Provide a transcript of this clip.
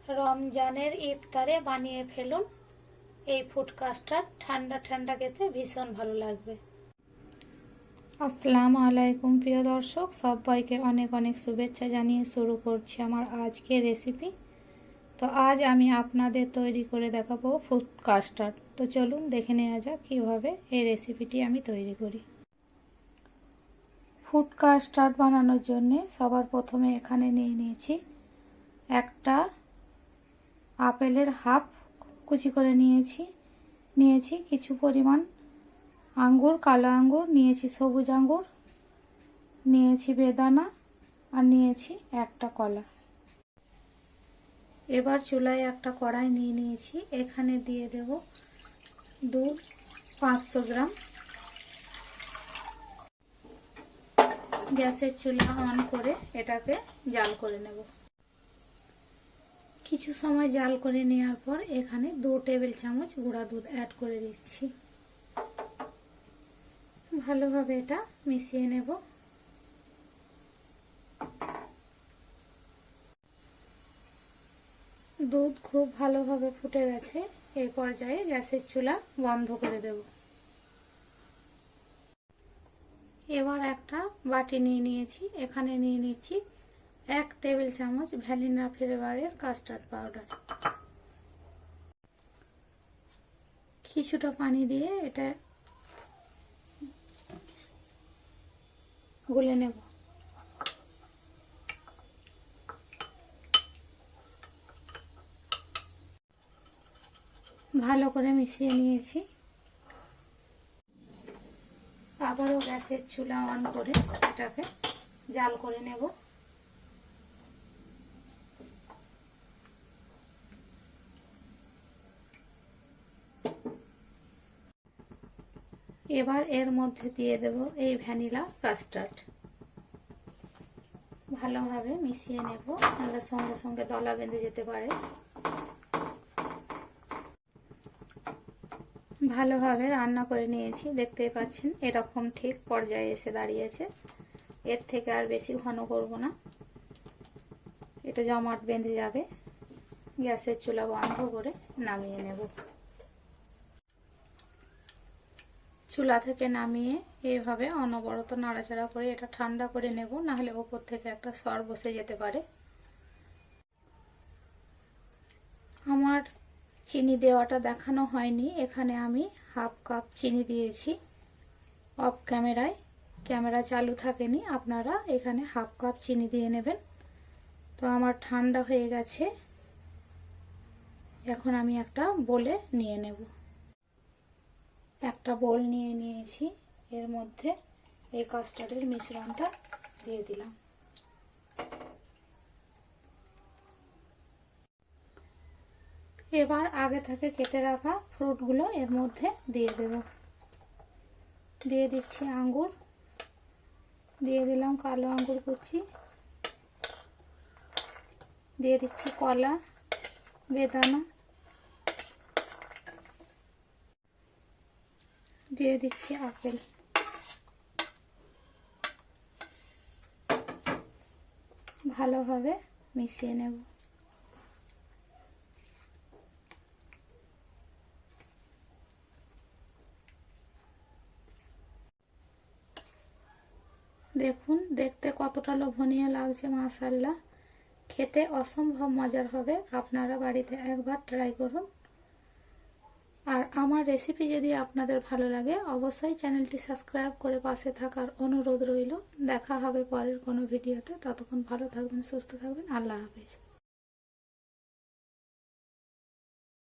রমজানের ইফতারে বানিয়ে ফেলুন এই ফুড কাস্টার্ড। ঠান্ডা ঠান্ডা খেতে ভীষণ ভালো লাগবে। আসসালামু আলাইকুম প্রিয় দর্শক, সবাইকে অনেক অনেক শুভেচ্ছা জানিয়ে শুরু করছি আমার আজকের রেসিপি। তো আজ আমি আপনাদের তৈরি করে দেখাবো ফুড কাস্টার্ড। তো চলুন দেখে নেওয়া যাক কীভাবে এই রেসিপিটি আমি তৈরি করি। ফুড কাস্টার্ড বানানোর জন্যে সবার প্রথমে এখানে নিয়ে নিয়েছি একটা আপেলের হাফ কুচি করে নিয়েছি কিছু পরিমাণ আঙ্গুর, কালো আঙ্গুর নিয়েছি, সবুজ আঙ্গুর নিয়েছি, বেদানা আর নিয়েছি একটা কলা। এবার চুলায় একটা কড়াই নিয়েছি, এখানে দিয়ে দেব দুধ 500 গ্রাম। গ্যাসের চুলা অন করে এটাকে জাল করে নেব। কিছু সময় জাল করে নেওয়ার পর এখানে 2 টেবিল চামচ গুঁড়া দুধ অ্যাড করে দিচ্ছি। ভালোভাবে এটা মিশিয়ে নেব। দুধ খুব ভালোভাবে ফুটে গেছে। এই পর্যায়ে গ্যাসের চুলা বন্ধ করে দেব। এবার একটা বাটি নিয়েছি, এখানে নিয়ে নিচ্ছি 1 টেবিল চামচ ভ্যানিলা ফ্লেভারের কাস্টার্ড পাউডার। কিছুটা পানি দিয়ে এটা গুলে নেব। ভালো করে মিশিয়ে নিয়েছি। আবারও গ্যাসের চুলা অন করে এটাকে জাল করে নেব। এবার এর মধ্যে দিয়ে দেব এই ভ্যানিলা কাস্টার্ড। ভালোভাবে মিশিয়ে নেব, নাহলে সঙ্গে সঙ্গে দলা বেঁধে যেতে পারে। ভালোভাবে রান্না করে নিয়েছি, দেখতেই পাচ্ছেন এরকম ঠিক পর্যায়ে এসে দাঁড়িয়েছে। এর থেকে আর বেশি ঘন করব না, এটা জমাট বেঁধে যাবে। গ্যাসের চুলা বন্ধ করে নামিয়ে নেব। চুলা থেকে নামিয়ে এইভাবে অনবরত নাড়াচাড়া করে এটা ঠান্ডা করে নেব, নাহলে ওপর থেকে একটা সর বসে যেতে পারে। আমার চিনি দেওয়াটা দেখানো হয়নি, এখানে আমি হাফ কাপ চিনি দিয়েছি অফ ক্যামেরায়। ক্যামেরা চালু থাকেনি, আপনারা এখানে হাফ কাপ চিনি দিয়ে নেবেন। তো আমার ঠান্ডা হয়ে গেছে, এখন আমি একটা বোলে নিয়ে নেব। একটা বোল নিয়েছি, এর মধ্যে এই কাস্টার্ডের মিশ্রণটা দিয়ে দিলাম। এবার আগে থেকে কেটে রাখা ফ্রুটগুলো এর মধ্যে দিয়ে দেব। দিয়ে দিচ্ছি আঙ্গুর, দিয়ে দিলাম কালো আঙ্গুর কুচি, দিয়ে দিচ্ছি কলা, বেদানা, দিয়ে দিচ্ছি আপেল। ভালোভাবে মিশিয়ে নেব। দেখুন দেখতে কতটা লোভনীয় লাগছে, মাশাআল্লাহ। খেতে অসম্ভব মজার হবে, আপনারা বাড়িতে একবার ট্রাই করুন। আর আমার রেসিপি যদি আপনাদের ভালো লাগে অবশ্যই চ্যানেলটি সাবস্ক্রাইব করে পাশে থাকার অনুরোধ রইল। দেখা হবে পরের কোনো ভিডিওতে। ততক্ষণ ভালো থাকবেন, সুস্থ থাকবেন। আল্লাহ হাফেজ।